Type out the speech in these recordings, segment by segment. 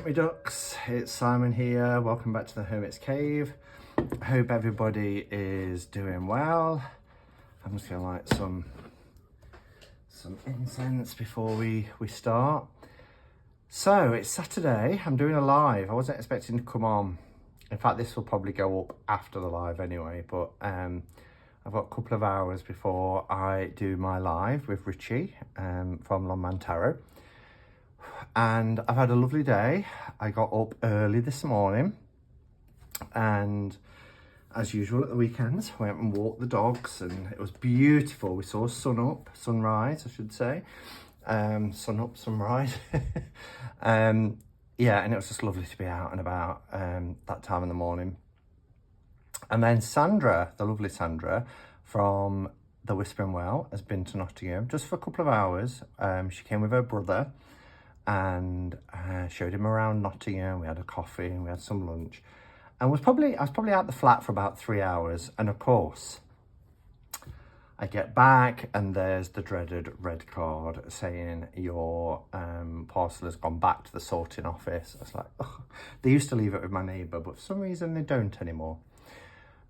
up, my ducks? It's Simon here. Welcome back to the Hermit's Cave. I hope everybody is doing well. I'm just gonna light some incense before we start. So it's Saturday. I'm doing a live. I wasn't expecting to come on. In fact, this will probably go up after the live anyway, but I've got a couple of hours before I do my live with Richie from Longman Tarot. And I've had a lovely day. I got up early this morning, and as usual at the weekends, went and walked the dogs, and it was beautiful. We saw sunrise, I should say. Sun up, sunrise. Yeah, and it was just lovely to be out and about that time in the morning. And then Sandra, the lovely Sandra from the Whispering Well, has been to Nottingham just for a couple of hours. She came with her brother and showed him around Nottingham. We had a coffee and we had some lunch, and I was probably out the flat for about 3 hours. And of course I get back and there's the dreaded red card saying your parcel has gone back to the sorting office. I was like, oh. They used to leave it with my neighbour, but for some reason they don't anymore.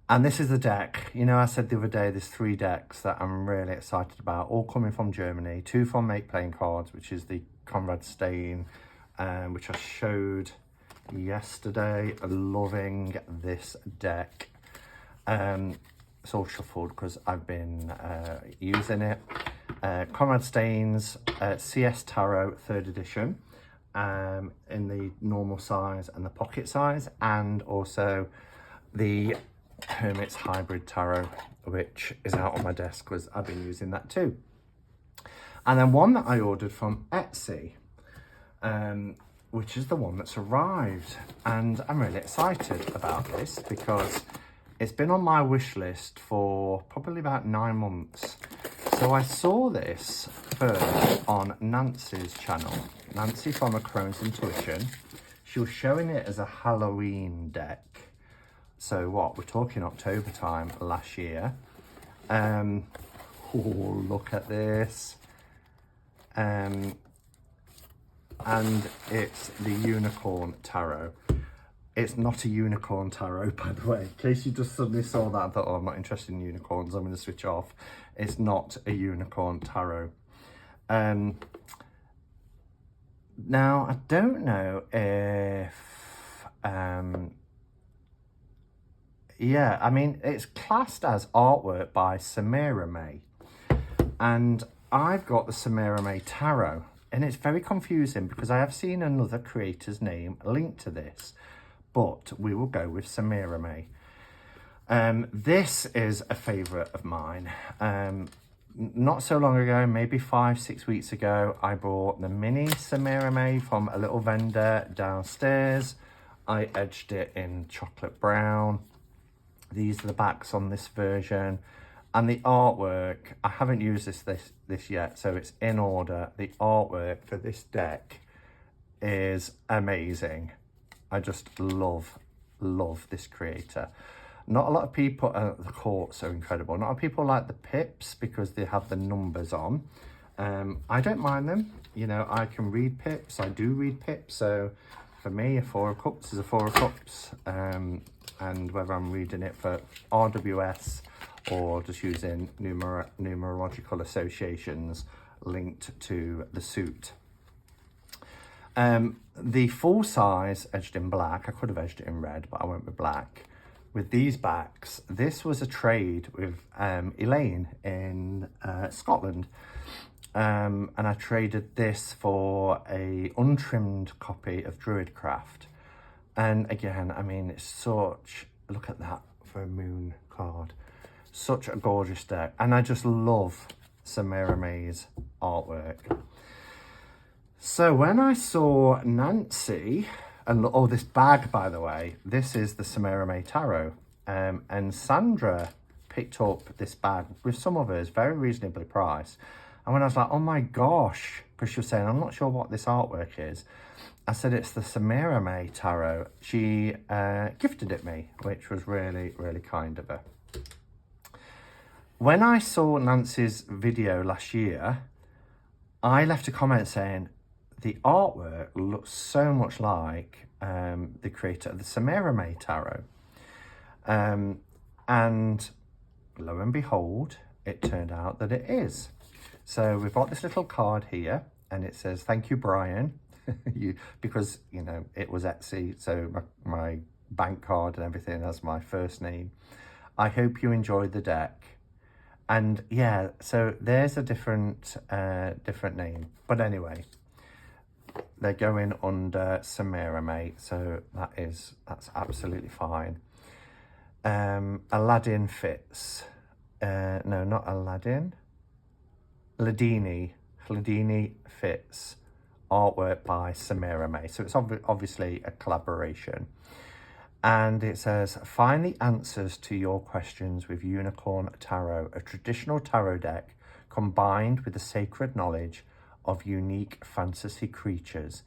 And this is the deck. You know, I said the other day, there's 3 decks that I'm really excited about, all coming from Germany. 2 from Make Playing Cards, which is the Conrad Stain, which I showed yesterday. Loving this deck. It's all shuffled because I've been using it. Conrad Stain's CS Tarot 3rd edition in the normal size and the pocket size, and also the Hermit's Hybrid Tarot, which is out on my desk because I've been using that too. And then one that I ordered from Etsy, which is the one that's arrived. And I'm really excited about this because it's been on my wish list for probably about 9 months. So I saw this first on Nancy's channel, Nancy from A Crone's Intuition. She was showing it as a Halloween deck. So what, we're talking October time last year. Oh, look at this. And it's the Unicorn Tarot. It's not a unicorn tarot, by the way. In case you just suddenly saw that and thought, oh, I'm not interested in unicorns, I'm going to switch off. It's not a unicorn tarot. Now, I don't know if... yeah, I mean, it's classed as artwork by Samira May. And I've got the Samira May Tarot. And it's very confusing because I have seen another creator's name linked to this. But we will go with Samira May. This is a favourite of mine. Not so long ago, maybe 5-6 weeks ago, I bought the mini Samira May from a little vendor downstairs. I edged it in chocolate brown. These are the backs on this version. And the artwork, I haven't used this yet, so it's in order. The artwork for this deck is amazing. I just love this creator. Not a lot of people, the courts are incredible. Not a lot of people like the pips because they have the numbers on. I don't mind them. You know, I can read pips. I do read pips. So for me, a 4 of Cups is a 4 of Cups. And whether I'm reading it for RWS or just using numerological associations linked to the suit. The full size edged in black, I could have edged it in red, but I went with black. With these backs, this was a trade with Elaine in Scotland. And I traded this for a untrimmed copy of Druidcraft. And again, I mean, it's such, look at that for a moon card. Such a gorgeous deck. And I just love Samira May's artwork. So when I saw Nancy, and oh, this bag, by the way, this is the Samira May Tarot. And Sandra picked up this bag with some others, very reasonably priced. And when I was like, oh my gosh, because she was saying, I'm not sure what this artwork is. I said, it's the Samira May Tarot. She gifted it me, which was really, really kind of her. When I saw Nancy's video last year, I left a comment saying, the artwork looks so much like the creator of the Samira May tarot. And lo and behold, it turned out that it is. So we've got this little card here, and it says, "Thank you, Brian." Because, you know, it was Etsy, so my bank card and everything has my first name. "I hope you enjoyed the deck." And yeah, so there's a different name. But anyway, they're going under Samira May, so that's absolutely fine. Aladdin fits. No, not Aladdin. Ladini fits. Artwork by Samira May. So it's obviously a collaboration. And it says, "Find the answers to your questions with Unicorn Tarot, a traditional tarot deck combined with the sacred knowledge of unique fantasy creatures.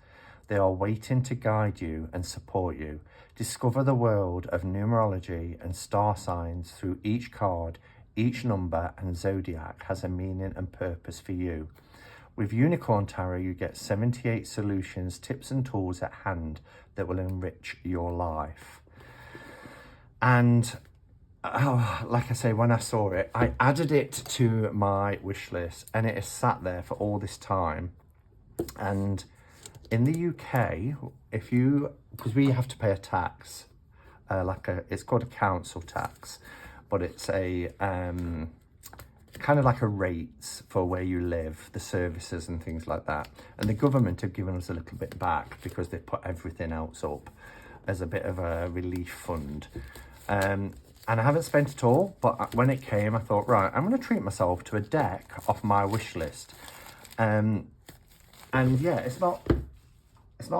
They are waiting to guide you and support you. Discover the world of numerology and star signs through each card. Each number and zodiac has a meaning and purpose for you. With Unicorn Tarot, you get 78 solutions, tips and tools at hand that will enrich your life." And like I say, when I saw it, I added it to my wish list, and it has sat there for all this time. And in the UK, because we have to pay a tax, it's called a council tax, but it's a kind of like a rates for where you live, the services and things like that. And the government have given us a little bit back because they put everything else up as a bit of a relief fund. And I haven't spent it all, but when it came, I thought, right, I'm going to treat myself to a deck off my wish list. And yeah, it's not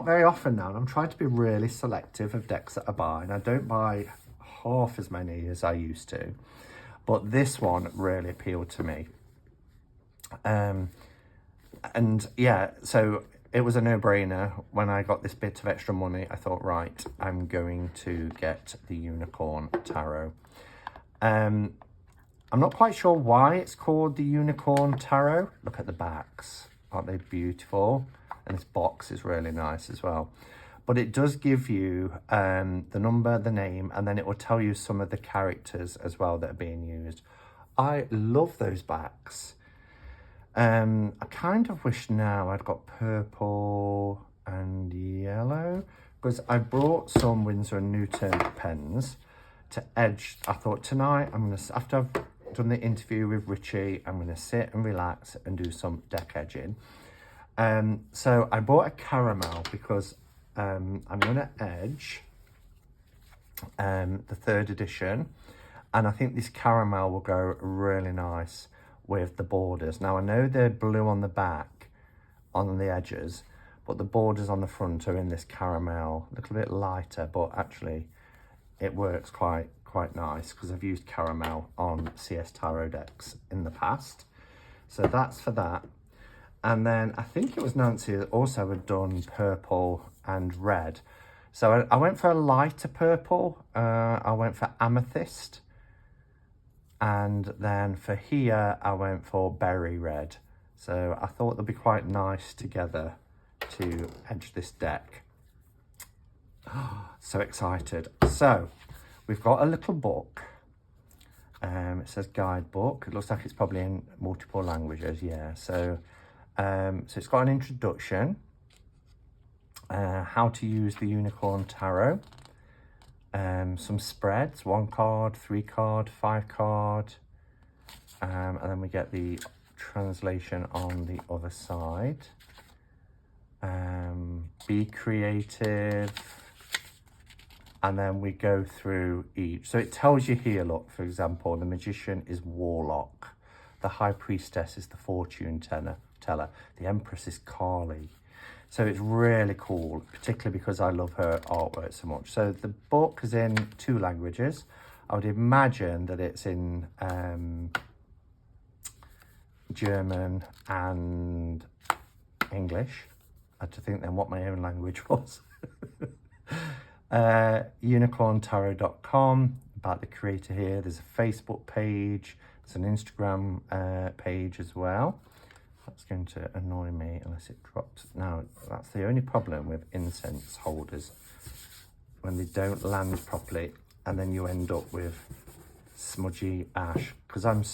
very often now, and I'm trying to be really selective of decks that I buy, and I don't buy half as many as I used to. But this one really appealed to me. And yeah, so it was a no-brainer. When I got this bit of extra money, I thought, right, I'm going to get the Unicorn Tarot. I'm not quite sure why it's called the Unicorn Tarot. Look at the backs. Aren't they beautiful? And this box is really nice as well. But it does give you the number, the name, and then it will tell you some of the characters as well that are being used. I love those backs. I kind of wish now I'd got purple and yellow, because I brought some Winsor & Newton pens to edge. I thought tonight, after I've done the interview with Richie, I'm going to sit and relax and do some deck edging. So I bought a caramel because I'm going to edge the 3rd edition, and I think this caramel will go really nice with the borders. Now I know they're blue on the back, on the edges, but the borders on the front are in this caramel, a little bit lighter, but actually it works quite nice because I've used caramel on CS Tarot decks in the past. So that's for that. And then I think it was Nancy that also had done purple and red. So I went for a lighter purple. I went for amethyst. And then for here, I went for berry red. So I thought they'd be quite nice together to edge this deck. So excited. So we've got a little book. It says Guidebook. It looks like it's probably in multiple languages. Yeah. So it's got an introduction, how to use the Unicorn Tarot, some spreads, 1 card, 3 card, 5 card, and then we get the translation on the other side. Be creative, and then we go through each. So it tells you here, look, for example, the Magician is Warlock, the High Priestess is the Fortune Teller, the Empress is Kali. So it's really cool, particularly because I love her artwork so much. So the book is in 2 languages. I would imagine that it's in German and English. I had to think then what my own language was. Unicorntarot.com, about the creator here. There's a Facebook page. There's an Instagram page as well. That's going to annoy me unless it drops. Now, that's the only problem with incense holders, when they don't land properly and then you end up with smudgy ash. Because I was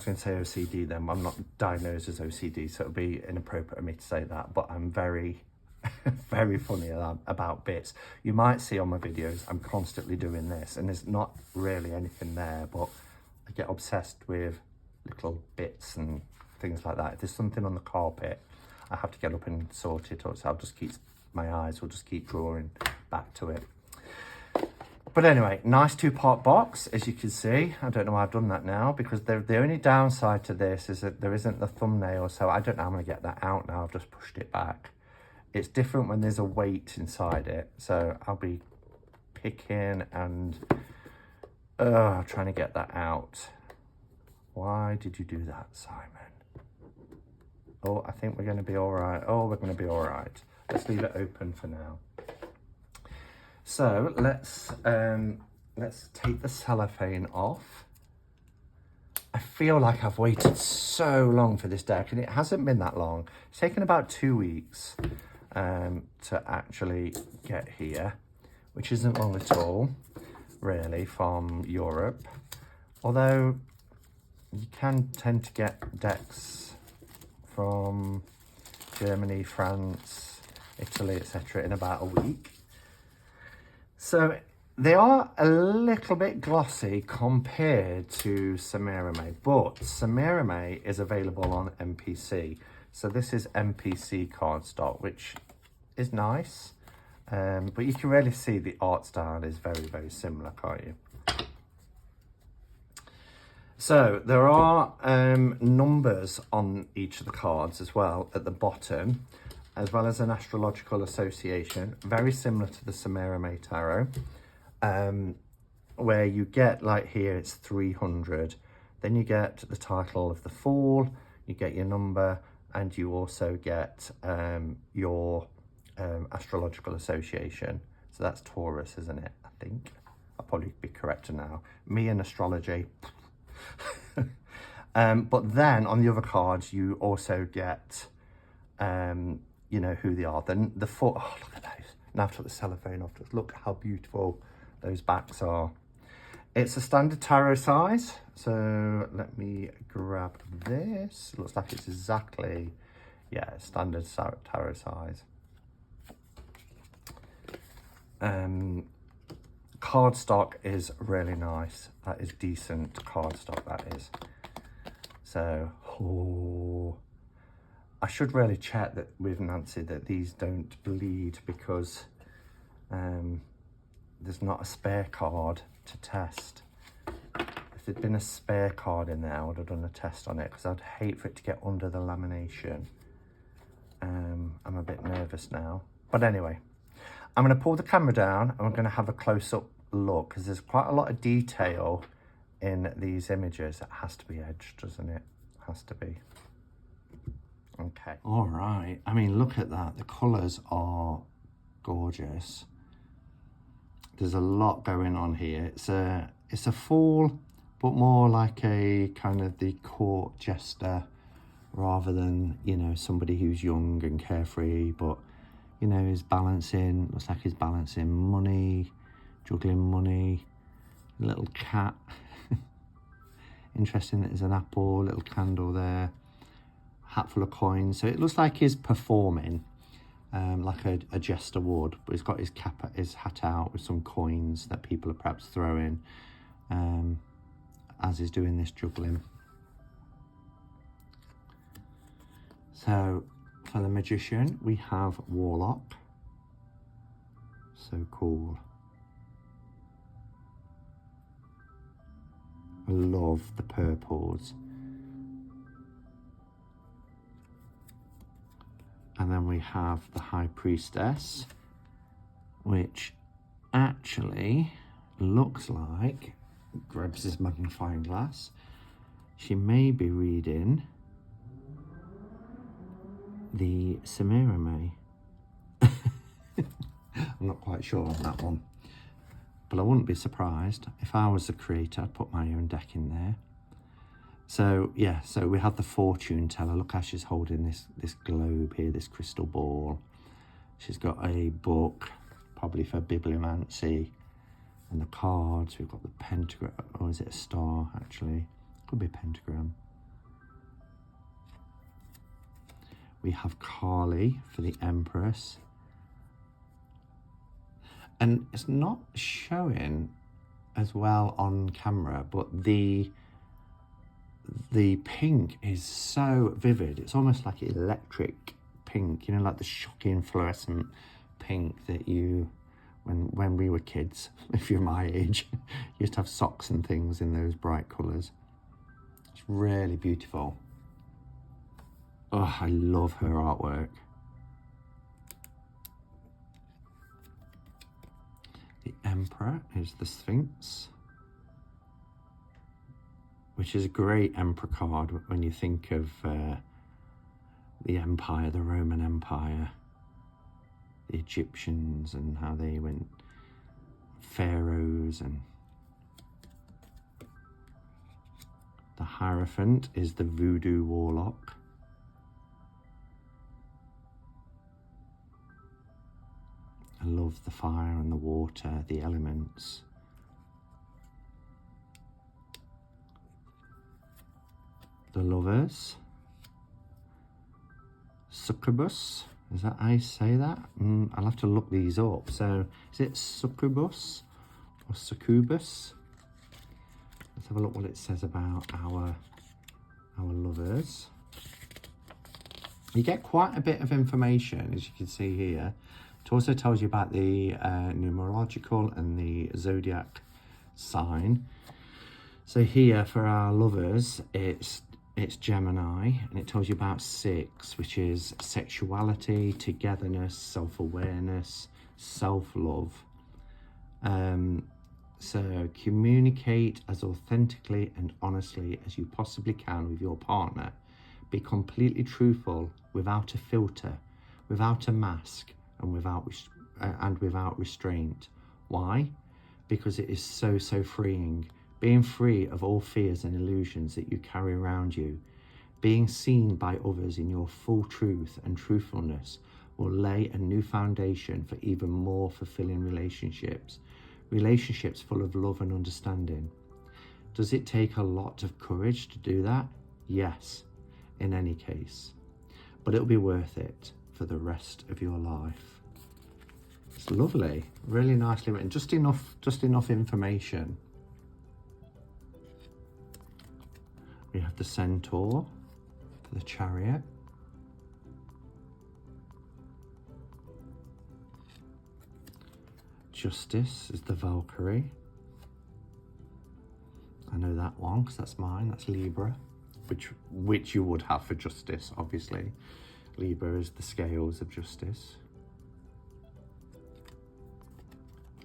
going to say OCD then. I'm not diagnosed as OCD, so it would be inappropriate of me to say that, but I'm very, very funny about bits. You might see on my videos, I'm constantly doing this, and there's not really anything there, but I get obsessed with little bits and things like that. If there's something on the carpet, I have to get up and sort it, or so I'll just keep, my eyes will just keep drawing back to it. But anyway, nice 2-part box, as you can see. I don't know why I've done that now, because the only downside to this is that there isn't the thumbnail, so I don't know how I'm going to get that out now. I've just pushed it back. It's different when there's a weight inside it, so I'll be picking and trying to get that out. Why did you do that, Simon? Oh, I think we're going to be all right. Oh, we're going to be all right. Let's leave it open for now. So let's take the cellophane off. I feel like I've waited so long for this deck, and it hasn't been that long. It's taken about 2 weeks to actually get here, which isn't long at all, really, from Europe. Although you can tend to get decks from Germany, France, Italy, etc. in about a week. So they are a little bit glossy compared to Samira May, but Samira May is available on MPC. So this is MPC cardstock, which is nice, but you can really see the art style is very, very similar, can't you? So there are numbers on each of the cards as well at the bottom, as well as an astrological association, very similar to the Samira May Tarot, where you get, like here, it's 300. Then you get the title of the Fool, you get your number, and you also get your astrological association. So that's Taurus, isn't it? I think. I'll probably be correct now. Me and astrology. But then on the other cards, you also get, you know, who they are. Then the four, oh, look at those. Now I've took the cellophane off. Just look how beautiful those backs are. It's a standard tarot size. So let me grab this. It looks like it's exactly, yeah, standard tarot size. Cardstock is really nice. That is decent cardstock, that is. So, oh, I should really check that with Nancy that these don't bleed, because there's not a spare card to test. If there'd been a spare card in there, I would have done a test on it, because I'd hate for it to get under the lamination. I'm a bit nervous now. But anyway, I'm going to pull the camera down and we're going to have a close-up look, because there's quite a lot of detail in these images. It has to be edged, doesn't it? Has to be. Okay. All right. I mean, look at that. The colours are gorgeous. There's a lot going on here. It's a fool, but more like a kind of the court jester, rather than, you know, somebody who's young and carefree, but, you know, is balancing, looks like he's balancing money, juggling money, little cat. Interesting that there's an apple, little candle there, hat full of coins. So it looks like he's performing like a jester would, but he's got his cap, his hat out with some coins that people are perhaps throwing as he's doing this juggling. So for the magician, we have Warlock. So cool. I love the purples. And then we have the High Priestess, which actually looks like, grabs his magnifying glass, she may be reading the Samira May. I'm not quite sure on that one, but I wouldn't be surprised. If I was the creator, I'd put my own deck in there. So yeah, so we have the fortune teller. Look how she's holding this globe here, this crystal ball. She's got a book, probably for bibliomancy, and the cards. We've got the pentagram, or is it a star actually? Could be a pentagram. We have Kali for the Empress. And it's not showing as well on camera, but the pink is so vivid. It's almost like electric pink, you know, like the shocking fluorescent pink that you, when we were kids, if you're my age, you used to have socks and things in those bright colours. It's really beautiful. Oh, I love her artwork. The Emperor is the Sphinx, which is a great Emperor card when you think of the Empire, the Roman Empire, the Egyptians and how they went, pharaohs. And the Hierophant is the Voodoo Warlock. I love the fire and the water, the elements. The Lovers. Succubus, is that how you say that? I'll have to look these up. So, is it succubus or succubus? Let's have a look what it says about our lovers. You get quite a bit of information, as you can see here. It also tells you about the numerological and the zodiac sign. So here for our lovers, it's Gemini, and it tells you about 6, which is sexuality, togetherness, self-awareness, self-love. So communicate as authentically and honestly as you possibly can with your partner. Be completely truthful, without a filter, without a mask, and without restraint. Why? Because it is so freeing. Being free of all fears and illusions that you carry around you. Being seen by others in your full truth and truthfulness will lay a new foundation for even more fulfilling relationships. Relationships full of love and understanding. Does it take a lot of courage to do that? Yes, in any case. But it'll be worth it for the rest of your life. It's lovely, really nicely written. Just enough information. We have the Centaur for the Chariot. Justice is the Valkyrie. I know that one because that's mine. That's Libra, which you would have for Justice, obviously. Libra is the scales of justice.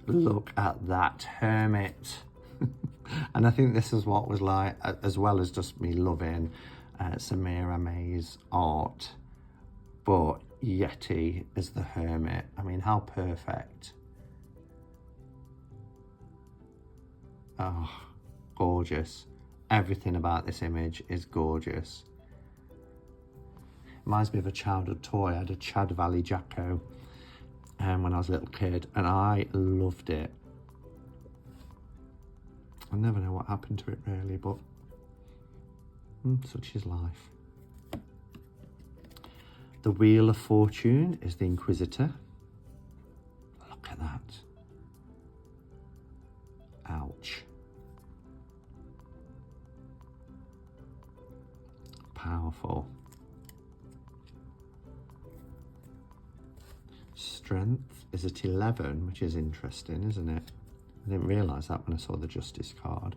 Look at that Hermit. And I think this is what was like, as well as just me loving Samira May's art, but Yeti as the Hermit. I mean, how perfect. Oh, gorgeous. Everything about this image is gorgeous. Reminds me of a childhood toy. I had a Chad Valley Jacko when I was a little kid, and I loved it. I never know what happened to it really, but such is life. The Wheel of Fortune is the Inquisitor. Look at that. Ouch. Powerful. Strength is at 11, which is interesting, isn't it? I didn't realise that when I saw the Justice card.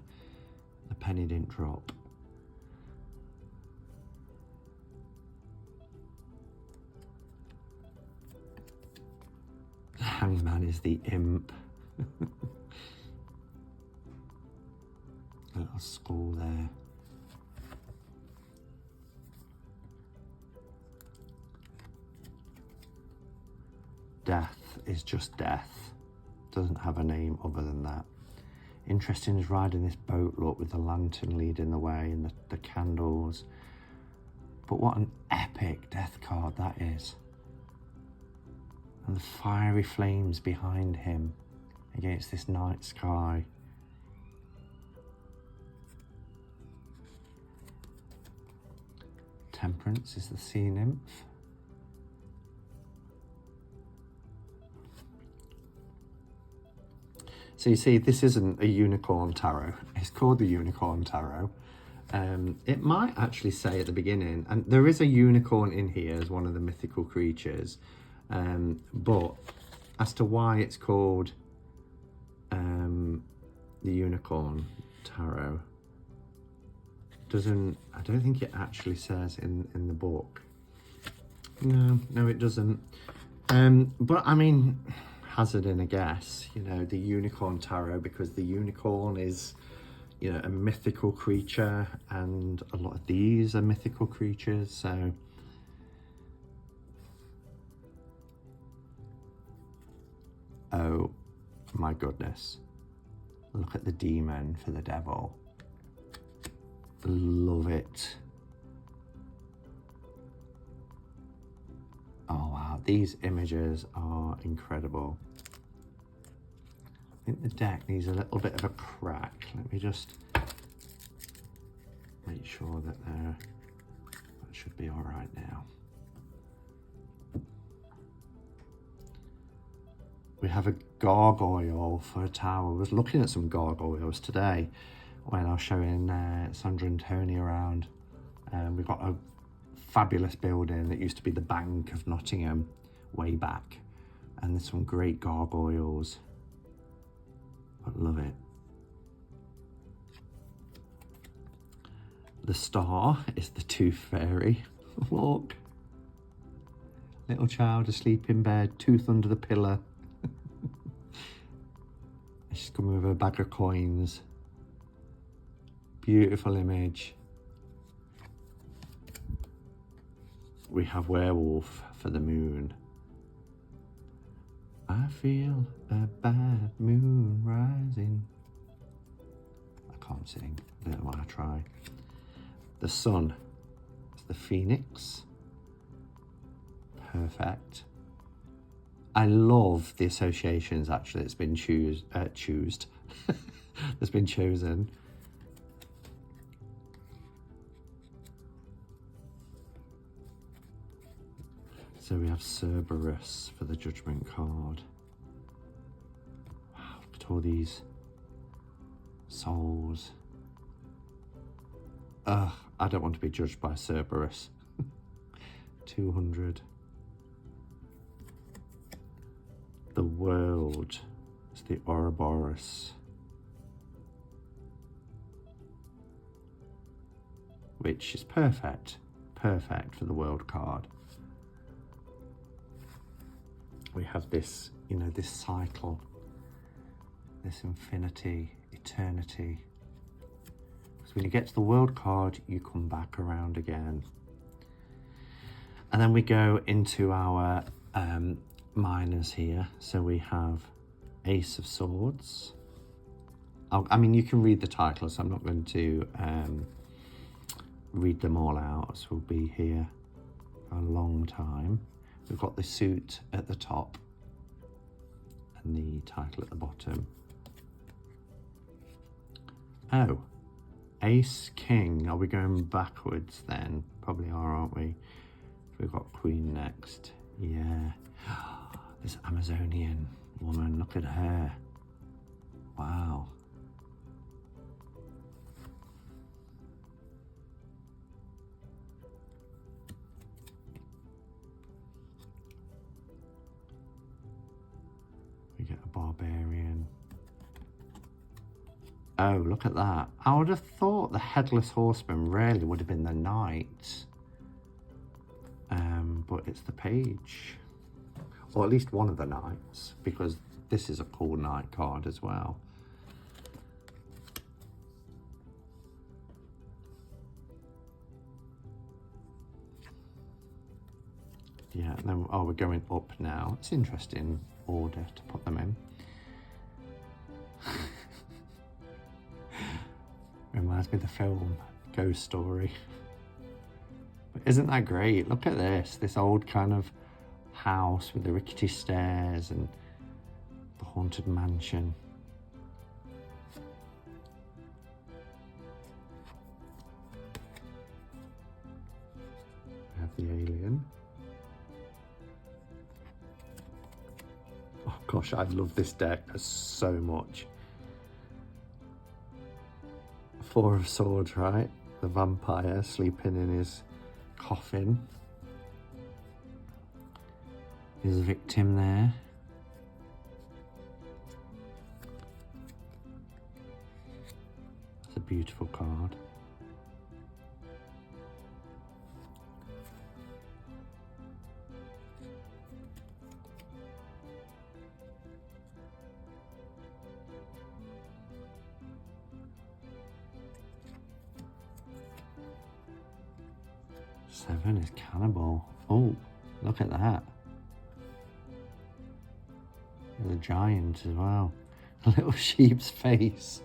The penny didn't drop. The Hangman is the Imp. A little skull there. Death is just death. Doesn't have a name other than that. Interesting is riding this boat, look, with the lantern leading the way and the candles. But what an epic death card that is. And the fiery flames behind him against this night sky. Temperance is the sea nymph. So you see, this isn't a unicorn tarot. It's called the Unicorn Tarot. It might actually say at the beginning, and there is a unicorn in here as one of the mythical creatures, but as to why it's called the Unicorn Tarot, I don't think it actually says in the book. No, it doesn't. But I mean, hazarding a guess, you know, the Unicorn Tarot, because the unicorn is, you know, a mythical creature, and a lot of these are mythical creatures, so oh my goodness, look at the demon for the devil. Love it. Oh wow, these images are incredible. I think the deck needs a little bit of a crack. Let me just make sure that that should be all right now. We have a gargoyle for a tower. I was looking at some gargoyles today when I was showing Sandra and Tony around. We've got a fabulous building that used to be the Bank of Nottingham way back, and there's some great gargoyles. I love it. The star is the Tooth Fairy. Look, little child asleep in bed, tooth under the pillow. She's coming with a bag of coins. Beautiful image. We have werewolf for the moon. I feel a bad moon rising. I can't sing, I don't know why I try. The sun is the phoenix. Perfect. I love the associations actually that's been that's been chosen. So we have Cerberus for the Judgment card. Wow, look at all these souls. Ugh, I don't want to be judged by Cerberus. 200. The world is the Ouroboros, which is perfect for the world card. We have this, you know, this cycle, this infinity, eternity. So when you get to the world card, you come back around again. And then we go into our minors here. So we have Ace of Swords. I mean, you can read the title, so I'm not going to read them all out, so we'll be here for a long time. We've got the suit at the top and the title at the bottom. Oh, Ace, King. Are we going backwards then? Probably are, aren't we? We've got Queen next. Yeah. This Amazonian woman, look at her. Wow. We get a barbarian. Oh, look at that. I would have thought the Headless Horseman really would have been the knight. But it's the page. Or at least one of the knights, because this is a cool knight card as well. Yeah, and then, oh, we're going up now. It's interesting order to put them in. reminds me of the film Ghost Story. But isn't that great? Look at this old kind of house with the rickety stairs and the haunted mansion. We have the alien. Oh gosh, I love this deck so much. Four of Swords, right? The vampire sleeping in his coffin. His victim there. It's a beautiful card. Seven is Cannibal. Oh, look at that. There's a giant as well. A little sheep's face.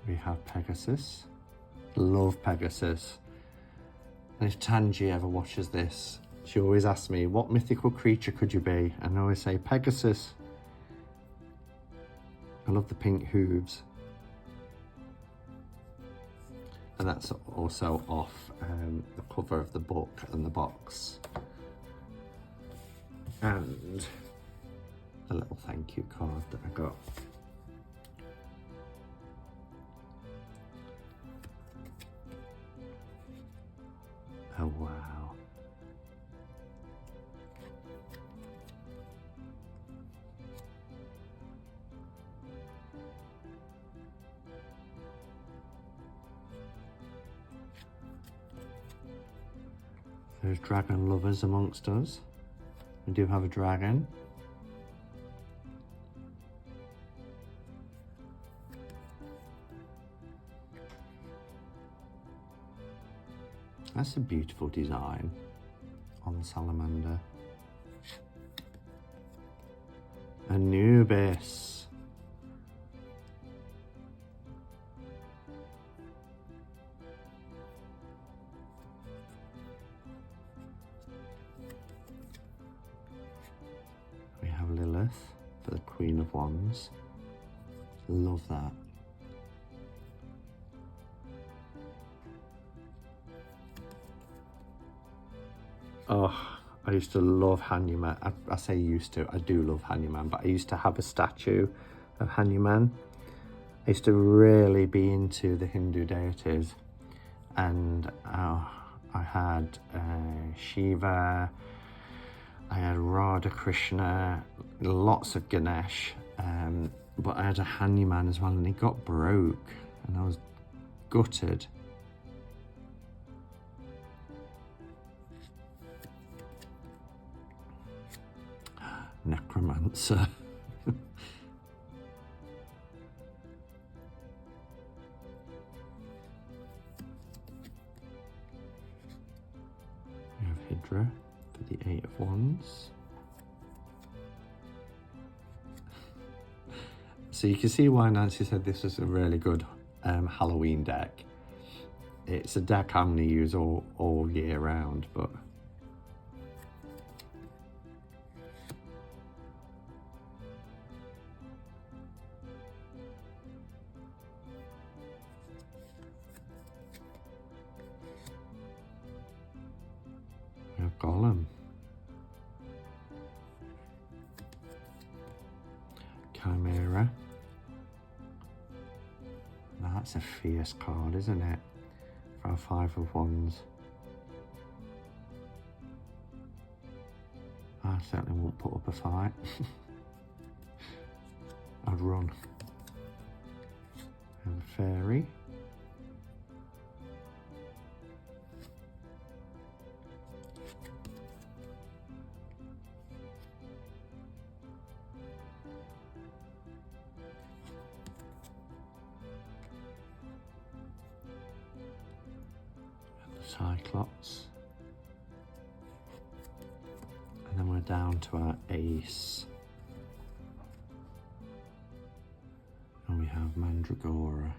We have Pegasus. Love Pegasus. And if Tangi ever watches this, she always asks me, what mythical creature could you be? And I always say, Pegasus. I love the pink hooves. And that's also off the cover of the book and the box. And a little thank you card that I got. Oh, wow. There's dragon lovers amongst us. We do have a dragon. That's a beautiful design on the salamander. Anubis. We have Lilith for the Queen of Wands. Love that. Oh, I used to love Hanuman. I say used to, I do love Hanuman, but I used to have a statue of Hanuman. I used to really be into the Hindu deities. And I had Shiva, I had Radha Krishna, lots of Ganesh, but I had a Hanuman as well, and he got broke, and I was gutted. Necromancer. We have Hydra for the Eight of Wands. So you can see why Nancy said this is a really good Halloween deck. It's a deck I'm going to use all year round, but we have Golem. Chimera. Now that's a fierce card, isn't it? For our Five of Wands. I certainly won't put up a fight. I'd run. We have a Fairy. Cyclops. we're down to our ace. And we have Mandragora.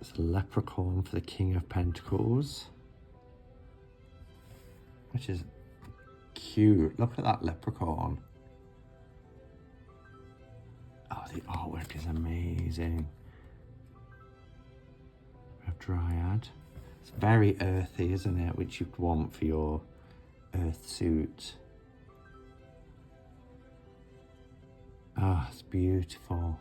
It's a Leprechaun for the King of Pentacles, which is cute. Look at that leprechaun. Oh, the artwork is amazing. We have Dryad. It's very earthy, isn't it? Which you'd want for your earth suit. Ah, it's beautiful.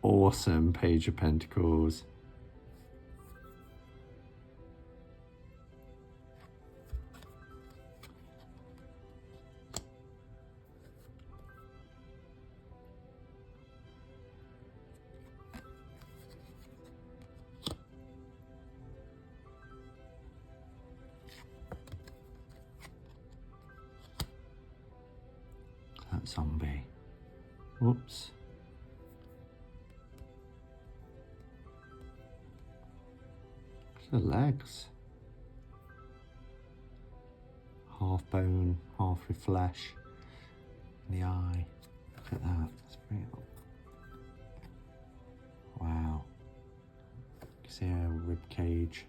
Awesome Page of Pentacles. That zombie. Whoops. The legs. Half bone, half with flesh. And the eye. Look at that. That's real. Wow. You can see a rib cage.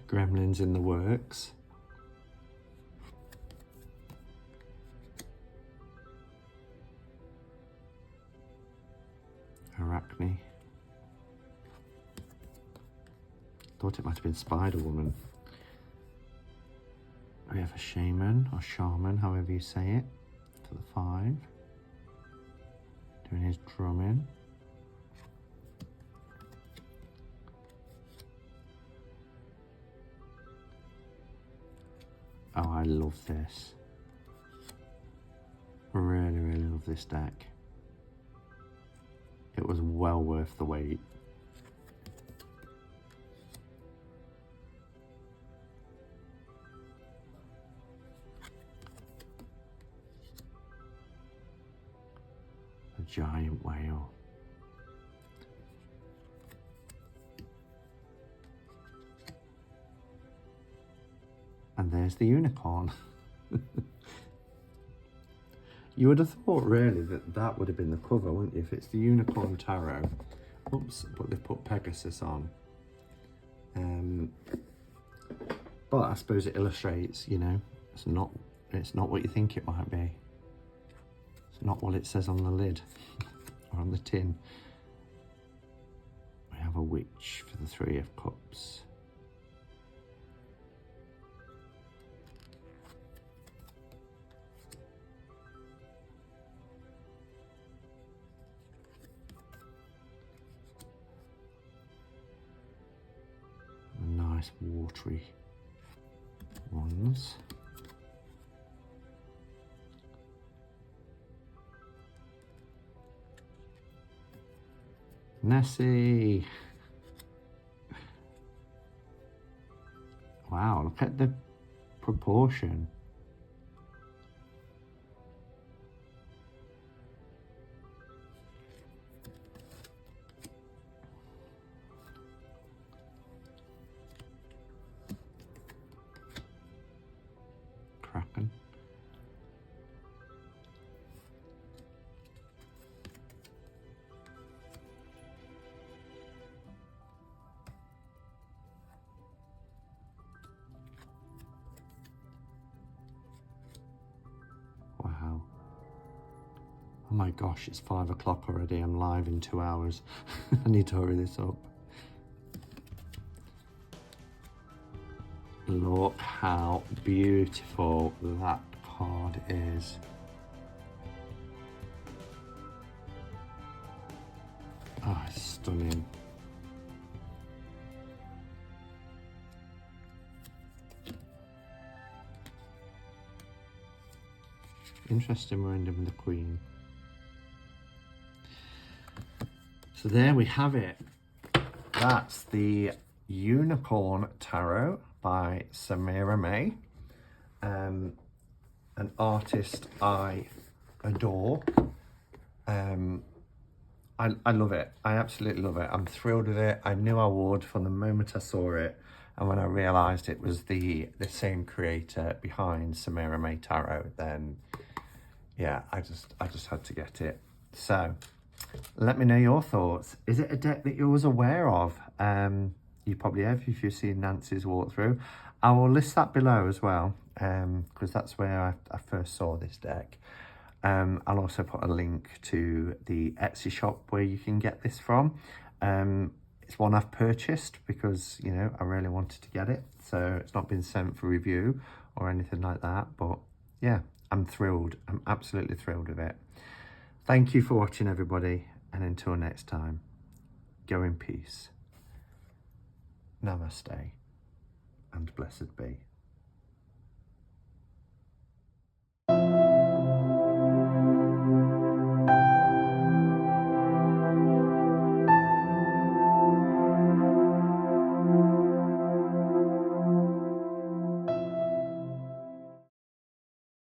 Gremlins in the works. Arachne. Thought it might have been Spider Woman. We have a shaman or shaman, however you say it, to the 5. Doing his drumming. Oh, I love this. Really, really love this deck. It was well worth the wait. A giant whale. And there's the unicorn. You would have thought really that that would have been the cover, wouldn't you? If it's the Unicorn Tarot. Oops, but they've put Pegasus on. But I suppose it illustrates, you know, it's not what you think it might be. It's not what it says on the lid or on the tin. We have a witch for the 3 of Cups. Nice watery ones. Nessie. Wow, look at the proportion. Kraken. Wow. Oh my gosh, it's 5 o'clock already. I'm live in 2 hours. I need to hurry this up. Look how beautiful that card is. Oh, it's stunning. Interesting we're ending with the Queen. So there we have it. That's the Unicorn Tarot by Samira May. An artist I adore. I love it. I absolutely love it. I'm thrilled with it. I knew I would from the moment I saw it. And when I realised it was the same creator behind Samira May Tarot, then yeah, I just had to get it. So let me know your thoughts. Is it a deck that you was aware of? You probably have if you've seen Nancy's walkthrough. I will list that below as well, because that's where I first saw this deck. I'll also put a link to the Etsy shop where you can get this from. It's one I've purchased because, you know, I really wanted to get it. So it's not been sent for review or anything like that. But yeah, I'm thrilled. I'm absolutely thrilled with it. Thank you for watching, everybody. And until next time, go in peace. Namaste and blessed be.